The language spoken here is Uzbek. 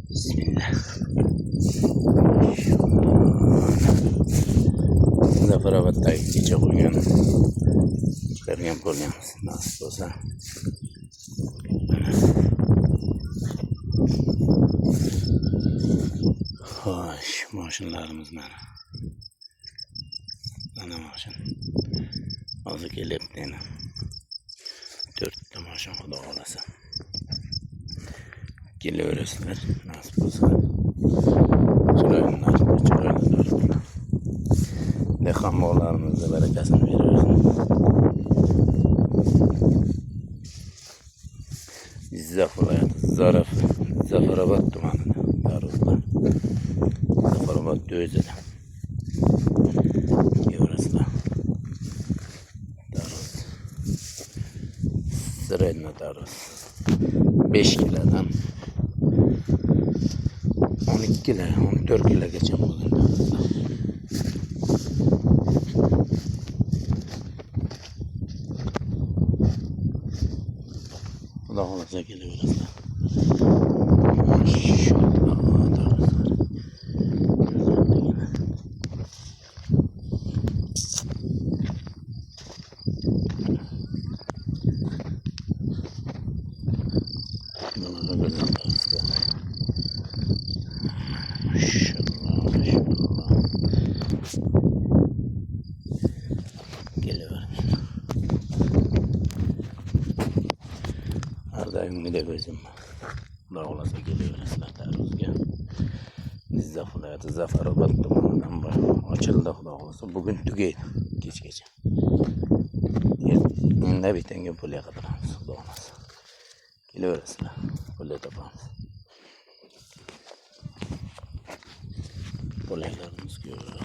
Bismillah. Zafarobotdagi kecha qo'ygan chiqargan bo'lganmiz. Nasib bo'lsa. Xo'sh, mashinlarimiz mana. Mana mashin. Hozir kelyapti yana. 4 ta mashin xudo xolasa. Kelaverasizlar, nasib bo'lsa. Chiroyli. Dehqon bog'larimizga barakasini beraversin. Jizzax viloyati Zafarobod tumanida Daruzlar. Zafarobod o'zida. Ko'rasizlar. Daruz. Sredna Daruz. 5 kilodan 12 kilo, 14 kilogacha bo'lgan daruzlar. Xudo xolasa kelaverasizlar. Mashallah daruzlar. Har doimgidek o'zim xudo xolasa kelaverasizlar Daruzga. Jizzax viloyati Zafarobod tumanidan ochildi xudo xolasa. Bugun tugaydi kechgacha. Endi bitanga pulga qidiramiz xudo xolasa. Kelaverasizlar, pulga topamiz. Pullarimiz ko'p.